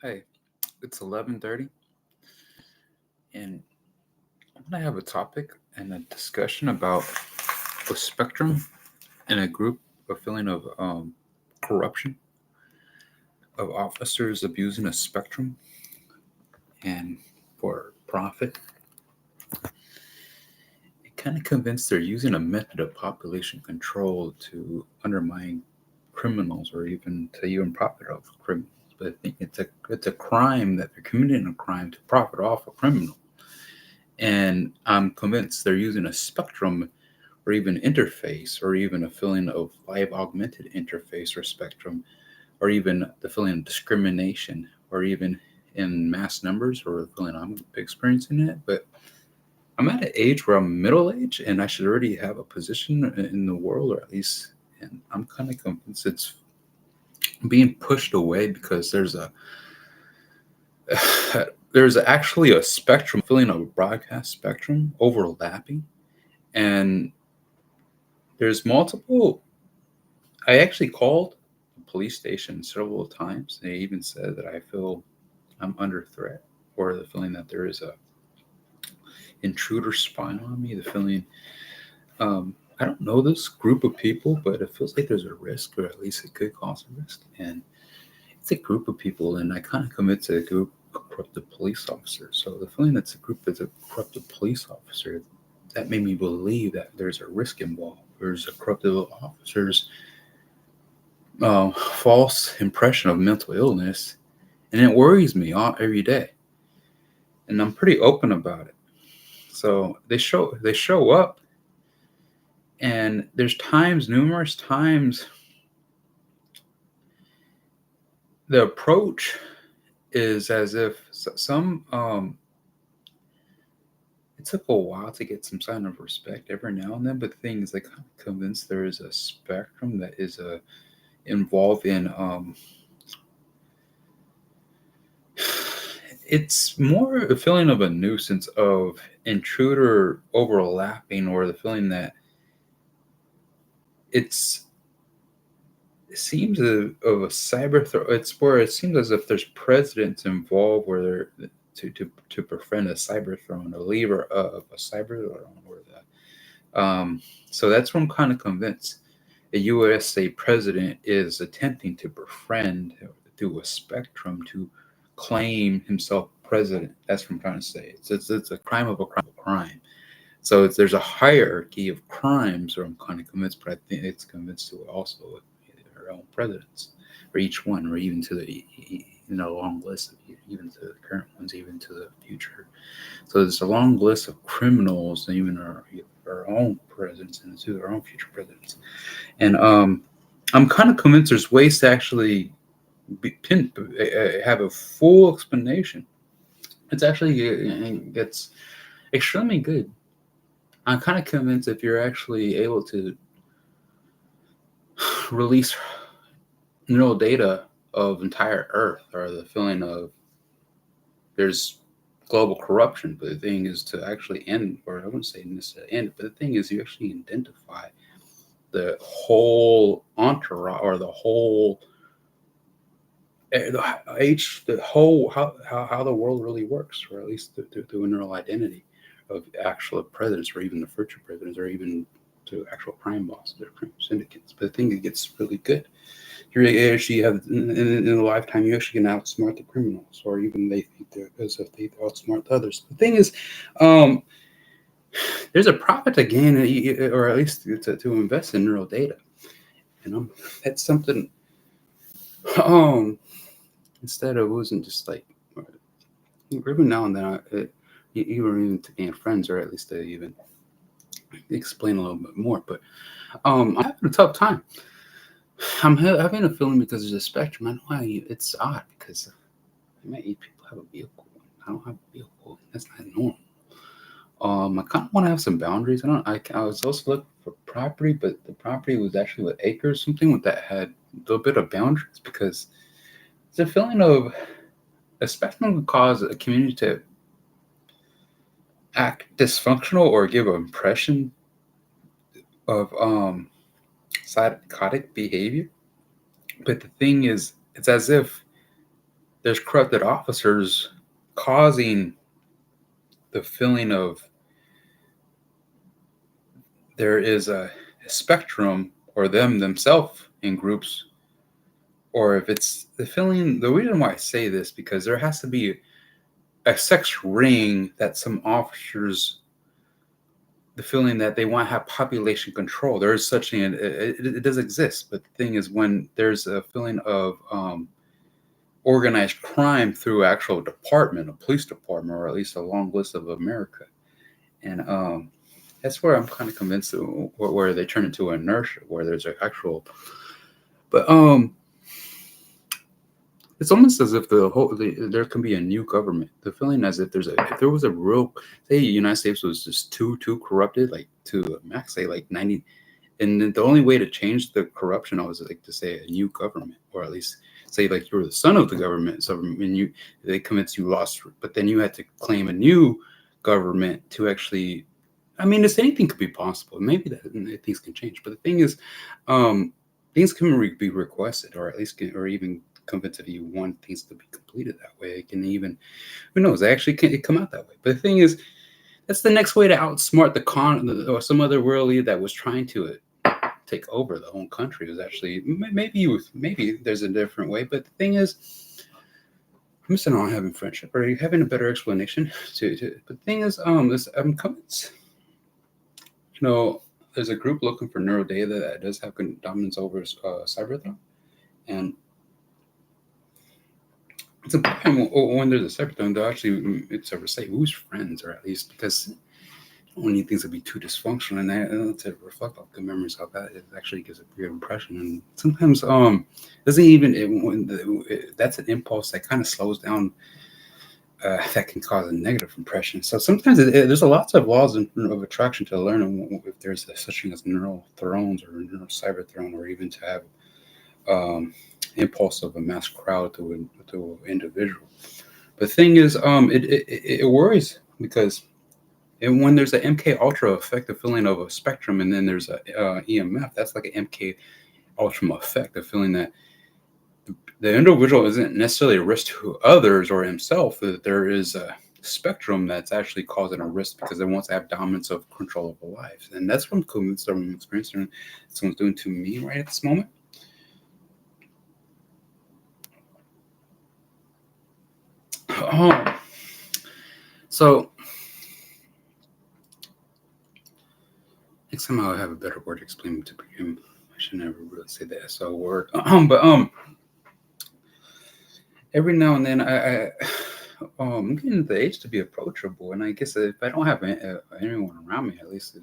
Hey, it's 11:30, and I'm gonna have a topic and a discussion about a spectrum and a group, a feeling of corruption of officers abusing a spectrum and for profit. It kind of convinced they're using a method of population control to undermine criminals or even to even profit off criminals. But I think it's a crime that they're committing a crime to profit off a criminal. And I'm convinced they're using a spectrum or even interface or even a feeling of live augmented interface or spectrum or even the feeling of discrimination or even in mass numbers or the feeling I'm experiencing it. But I'm at an age where I'm middle age and I should already have a position in the world, or at least, and I'm kind of convinced it's being pushed away because there's actually a spectrum feeling of a broadcast spectrum overlapping, and there's multiple. I actually called the police station several times. They even said that I feel I'm under threat, or the feeling that there is a intruder spying on me. The feeling I don't know this group of people, but it feels like there's a risk, or at least it could cause a risk. And it's a group of people, and I kind of commit to a group of corrupted police officers. So the feeling that's a group that's a corrupted police officer, that made me believe that there's a risk involved. There's a corrupted officers false impression of mental illness, and it worries me every day. And I'm pretty open about it. So they show up, and there's times, numerous times, the approach is as if some it took a while to get some sign of respect every now and then. But the thing is, I kind of convinced there is a spectrum that is involved in it's more a feeling of a nuisance of intruder overlapping, or the feeling that it's it seems of a cyber threat. It's where it seems as if there's presidents involved where they're to prevent a cyber throne, a lever of a cyber throne, or that. So that's what I'm kind of convinced. A USA president is attempting to befriend through a spectrum to claim himself president. That's what I'm trying to say. It's a crime of a crime. So there's a hierarchy of crimes, or I'm kind of convinced, but I think it's convinced to also our own presidents, or each one, or even to long list of even to the current ones, even to the future. So there's a long list of criminals, and even our own presidents and to our own future presidents. And I'm kind of convinced there's ways to actually have a full explanation. It's actually it's extremely good. I'm kind of convinced if you're actually able to release neural data of entire Earth, or the feeling of there's global corruption, but the thing is to actually end, or I wouldn't say necessarily end, but the thing is you actually identify the whole entourage, or the whole the whole how the world really works, or at least through a neural identity of actual presidents, or even the future presidents, or even to actual crime bosses or crime syndicates. But the thing it gets really good. You actually have in a lifetime, you actually can outsmart the criminals, or even they think they're as if they outsmart others. The thing is, um, there's a profit to gain, or at least to invest in neural data. And that's something. Um, Instead of losing just like every now and then, even to gain friends, or at least to even explain a little bit more. But I'm having a tough time. I'm having a feeling because there's a spectrum. I know it's odd because many people have a vehicle. I don't have a vehicle. That's not normal. I kind of want to have some boundaries. I was also looking for property, but the property was actually with acres, something with that had a little bit of boundaries, because it's a feeling of a spectrum can cause a community to act dysfunctional or give an impression of psychotic behavior. But the thing is, it's as if there's corrupted officers causing the feeling of there is a spectrum or them themselves in groups, or if it's the feeling. The reason why I say this because there has to be a sex ring that some officers, the feeling that they want to have population control. There is such thing, it does exist, but the thing is when there's a feeling of organized crime through actual department, a police department, or at least a long list of America, and that's where I'm kind of convinced where they turn into inertia, where there's an actual, but it's almost as if there can be a new government. The feeling as if if there was a real, say, the United States was just too corrupted, like to max, say like 90, and then the only way to change the corruption was like to say a new government, or at least say like you're the son of the government. So when they convinced you lost, but then you had to claim a new government to actually. I mean, this anything could be possible. Maybe things can change, but the thing is, things can be requested, or at least or even convinced if you want things to be completed that way. It can even, who knows? Actually, it come out that way. But the thing is, that's the next way to outsmart or some other world leader that was trying to take over the whole country. Was actually maybe there's a different way. But the thing is, I'm missing on having friendship or having a better explanation but the thing is, I'm convinced. There's a group looking for neural data that does have dominance over Cybertron, and it's important when there's a Cybertron to actually it's ever say who's friends, or at least because I don't need things to be too dysfunctional, and to reflect off good memories how that it actually gives a good impression. And sometimes doesn't even that's an impulse that kind of slows down. That can cause a negative impression. So sometimes there's a lots of laws of attraction to learn if there's such thing as neural thrones or neural cyber throne, or even to have impulse of a mass crowd to an individual. The thing is, it worries because when there's an MK Ultra effect, the feeling of a spectrum, and then there's a EMF, that's like an MK Ultra effect, the feeling that the individual isn't necessarily a risk to others or himself, that there is a spectrum that's actually causing a risk because it wants to have dominance of control of a life. And that's what I'm experiencing someone's doing to me right at this moment. So next time I'll have a better word to explain to him. I should never really say the SO word. But every now and then I'm getting the age to be approachable, and I guess if I don't have anyone around me, at least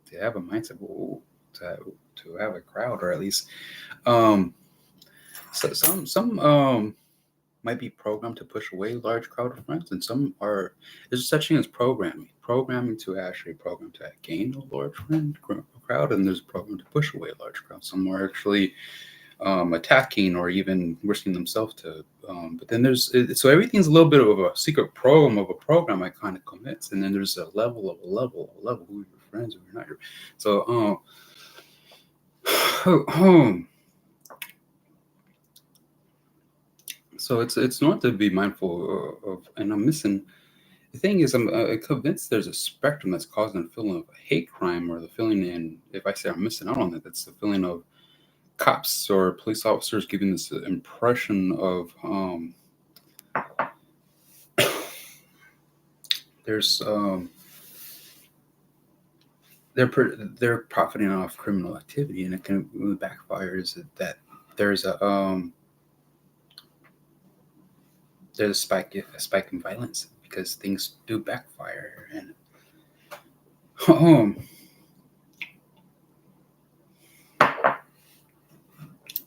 to have a mindset to have a crowd, or at least so some might be programmed to push away large crowd of friends, and some are there's such thing as programming to actually program to gain a large crowd, and there's a program to push away a large crowd. Some are actually attacking or even risking themselves to. But then there's so everything's a little bit of a secret program of a program I kind of commits, and then there's a level who are your friends, who are not your. So so it's not to be mindful of, and I'm missing. The thing is, I'm convinced there's a spectrum that's causing a feeling of a hate crime, or the feeling, and if I say I'm missing out on that, that's the feeling of cops or police officers giving this impression of there's they're profiting off criminal activity, and it can backfire. Is that there's a spike in violence because things do backfire, and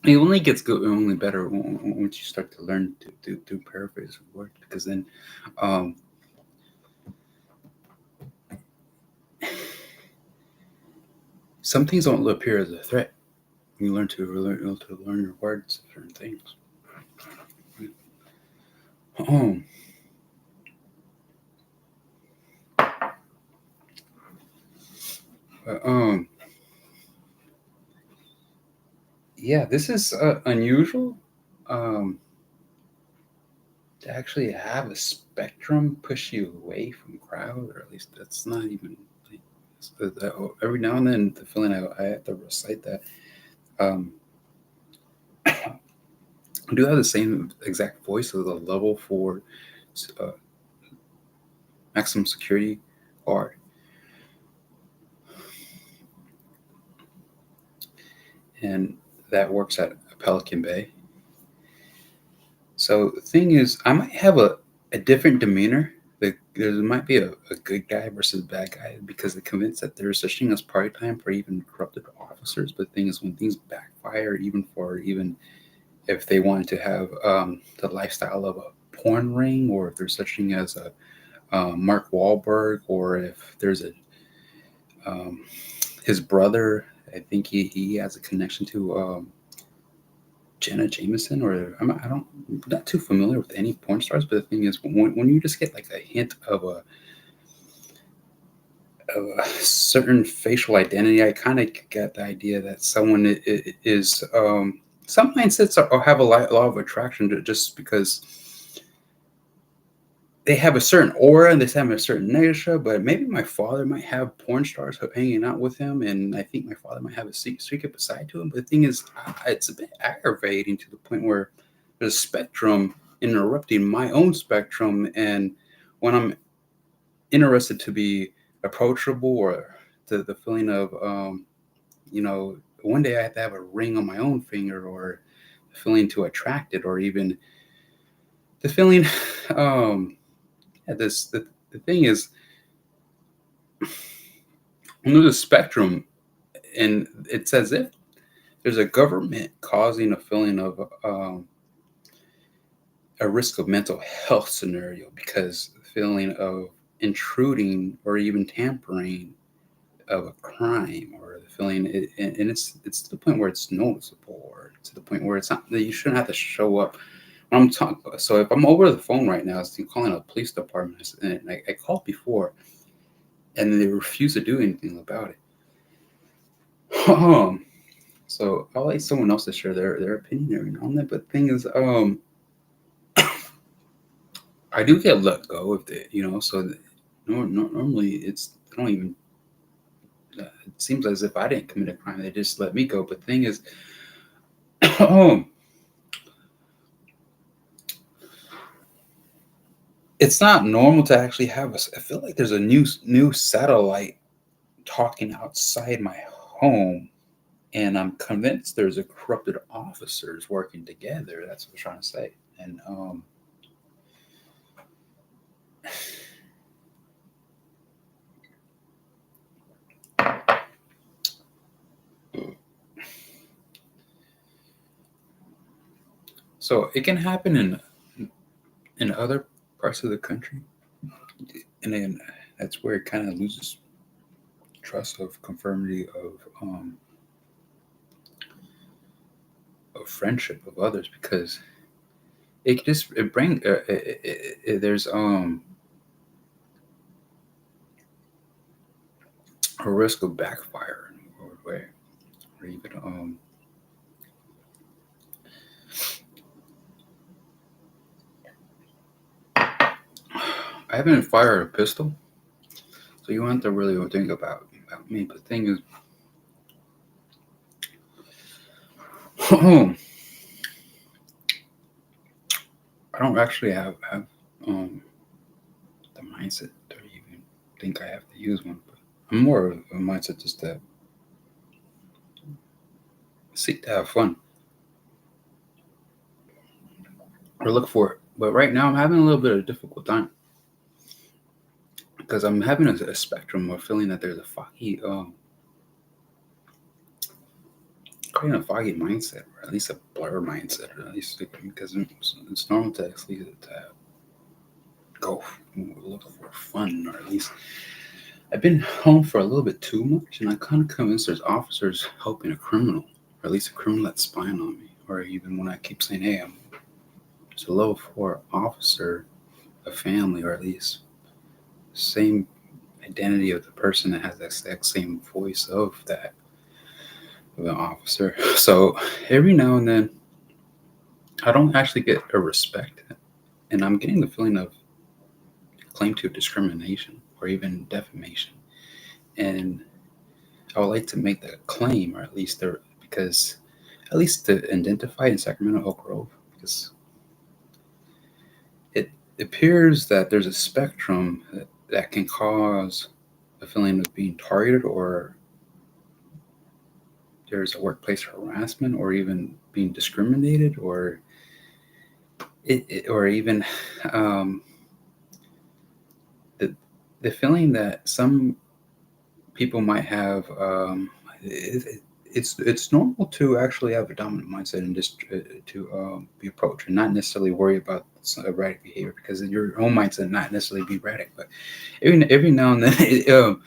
it only gets good, only better once you start to learn to paraphrase a word, because then some things don't appear as a threat. You learn to learn your words of certain things. Yeah, this is unusual. to actually have a spectrum push you away from crowd, or at least that's not even like, every now and then the feeling I have to recite that. Um, I do have the same exact voice of the level 4 uh, maximum security guard, and that works at Pelican Bay. So the thing is, I might have a different demeanor. There might be a good guy versus a bad guy because they're convinced that there's such thing as party time for even corrupted officers. But the thing is, when things backfire, even for even if they wanted to have the lifestyle of a porn ring, or if there's such thing as a Mark Wahlberg, or if there's a his brother, I think he has a connection to Jenna Jameson, or I'm not too familiar with any porn stars, but the thing is, when you just get like a hint of a certain facial identity, I kind of get the idea that someone is some mindsets have a lot of attraction to just because they have a certain aura and they have a certain nature. But maybe my father might have porn stars hanging out with him, and I think my father might have a secret side to him. But the thing is, it's a bit aggravating to the point where there's a spectrum interrupting my own spectrum, and when I'm interested to be approachable, or the feeling of one day I have to have a ring on my own finger, or the feeling to attract it, or even the feeling yeah, the thing is, there's a spectrum, and it's as if there's a government causing a feeling of a risk of mental health scenario, because the feeling of intruding or even tampering of a crime, or the feeling and it's to the point where it's noticeable, or to the point where it's not that you shouldn't have to show up when I'm talking. So if I'm over the phone right now, it's calling a police department, and I called before and they refuse to do anything about it. So I'll let someone else to share their opinion on that. But the thing is, I do get let go of it, so normally it's I don't even it seems as if I didn't commit a crime, they just let me go. But the thing is, it's not normal to actually have I feel like there's a new satellite talking outside my home, and I'm convinced there's a corrupted officers working together. That's what I'm trying to say. And so it can happen in other parts of the country, and then that's where it kind of loses trust of conformity of friendship of others, because it bring there's a risk of backfire, or even I haven't fired a pistol, so you don't have to really think about me. But the thing is, I don't actually have um, the mindset to even think I have to use one. But I'm more of a mindset just to seek to have fun or look for it. But right now, I'm having a little bit of a difficult time because I'm having a spectrum of feeling that there's a kind of foggy mindset, or at least a blur mindset, or at least because it's normal to actually to go look for fun, or at least I've been home for a little bit too much, and I'm kind of convinced there's officers helping a criminal, or at least a criminal that's spying on me, or even when I keep saying, "Hey, I'm just a level 4 officer, a family, or at least same identity of the person that has the exact same voice of that of an officer." So every now and then, I don't actually get a respect, and I'm getting the feeling of claim to discrimination or even defamation. And I would like to make that claim, or at least there, because at least to identify in Sacramento Oak Grove, because it appears that there's a spectrum that can cause a feeling of being targeted, or there's a workplace harassment, or even being discriminated, or or even um, the the feeling that some people might have. It's normal to actually have a dominant mindset and just to be approached and not necessarily worry about erratic behavior, because in your own mindset not necessarily be erratic, but every now and then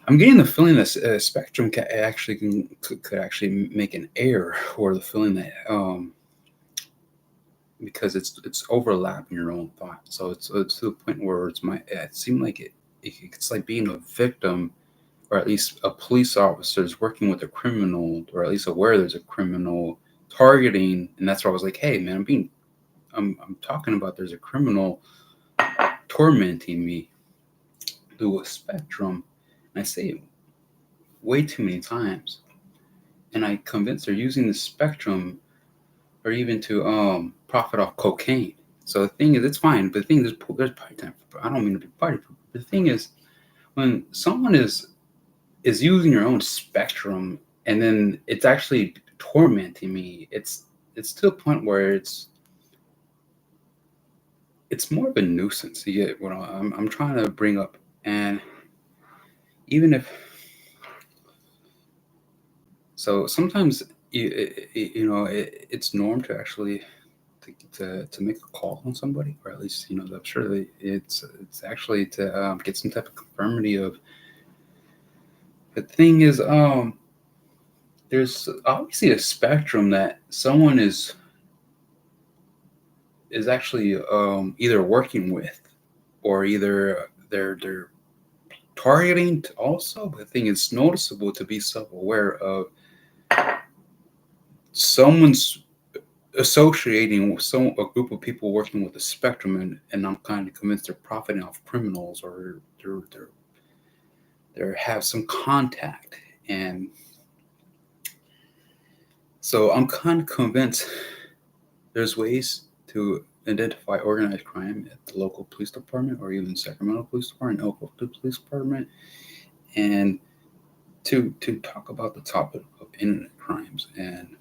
I'm getting the feeling that a spectrum could actually make an error, or the feeling that because it's overlapping your own thought. So it's to the point where it seemed like it's like being a victim, or at least a police officer is working with a criminal, or at least aware there's a criminal targeting, and that's why I was like, hey man, I'm talking about there's a criminal tormenting me through a spectrum, and I say it way too many times, and I convinced they're using the spectrum, or even to profit off cocaine. So the thing is, it's fine, but the thing is, there's party time. I don't mean to be party, but the thing is, when someone is using your own spectrum, and then it's actually tormenting me, it's to a point where it's more of a nuisance. You get what I'm trying to bring up. And even if, so sometimes it's norm to actually to make a call on somebody, or at least I'm sure it's actually to get some type of conformity of. The thing is, there's obviously a spectrum that someone is actually either working with, or either they're targeting also. But the thing is noticeable to be self-aware of someone's associating with a group of people working with the spectrum, and I'm kind of convinced they're profiting off criminals, or they have some contact. And so I'm kind of convinced there's ways to identify organized crime at the local police department, or even Sacramento Police Department, Oak Grove Police Department, and to talk about the topic of internet crimes, and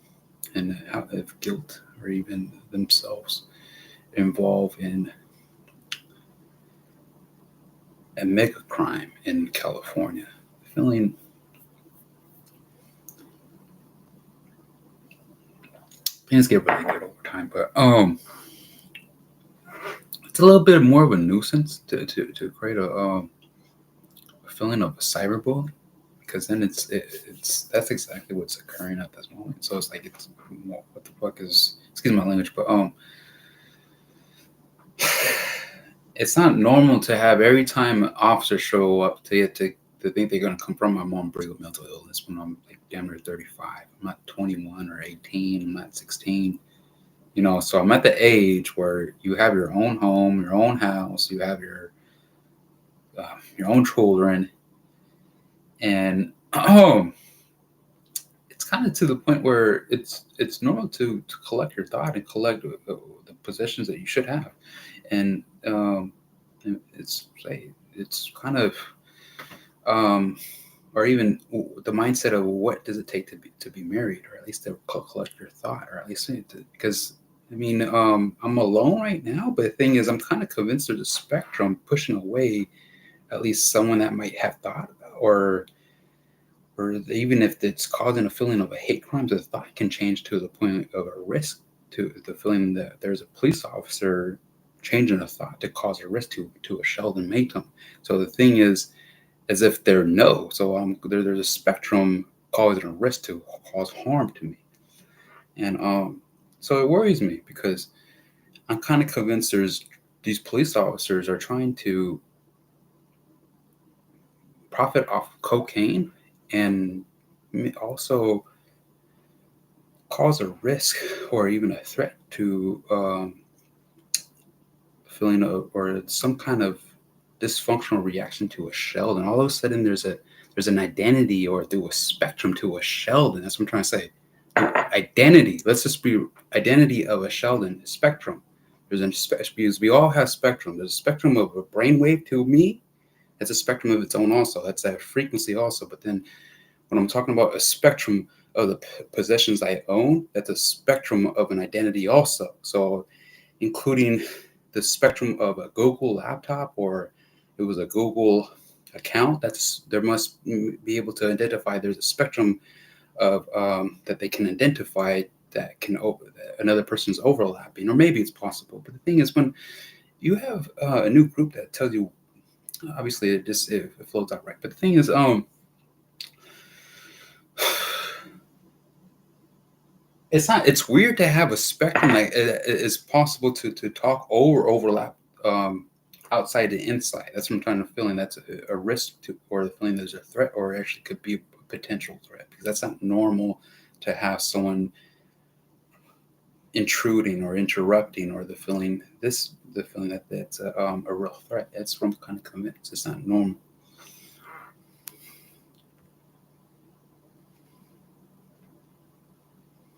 how if guilt or even themselves involved in a mega crime in California. Feeling things get really good over time, but it's a little bit more of a nuisance to create a feeling of a cyberbullying, because then it's that's exactly what's occurring at this moment. So it's like, it's what the fuck is, excuse my language, but it's not normal to have every time an officer show up to think they're going to confront my mom with mental illness when I'm like damn near 35. I'm not 21 or 18. I'm not 16. So I'm at the age where you have your own home, your own house, you have your own children, and it's kind of to the point where it's normal to collect your thought and collect the possessions that you should have, and it's kind of or even the mindset of what does it take to be married, or at least to collect your thought, or at least because I mean, I'm alone right now, but the thing is, I'm kind of convinced there's a spectrum pushing away at least someone that might have thought about, or even if it's causing a feeling of a hate crime, the thought can change to the point of a risk, to the feeling that there's a police officer changing a thought to cause a risk to a Sheldon Matum. So the thing is, as if they're no. So there's a spectrum causing a risk to cause harm to me, and so it worries me, because I'm kind of convinced these police officers are trying to profit off cocaine, and also cause a risk or even a threat to feeling of, or some kind of dysfunctional reaction to a Sheldon. All of a sudden, there's an identity or through a spectrum to a Sheldon. That's what I'm trying to say. Identity. Let's just be identity of a Sheldon spectrum. Because we all have spectrum. There's a spectrum of a brainwave to me. It's a spectrum of its own also. That's a frequency also. But then when I'm talking about a spectrum of the possessions I own, that's a spectrum of an identity also. So including the spectrum of a Google laptop or it was a Google account, there must be able to identify. There's a spectrum of that they can identify that can another person's overlapping, or maybe it's possible. But the thing is, when you have a new group that tells you, obviously it floats out right. But the thing is, it's weird to have a spectrum like it's possible to talk overlap outside to inside. That's what I'm trying to feeling. That's a risk to, or the feeling there's a threat, or actually could be a potential threat, because that's not normal to have someone intruding or interrupting, or the feeling that that's a real threat. That's what I'm kind of convinced. It's not normal.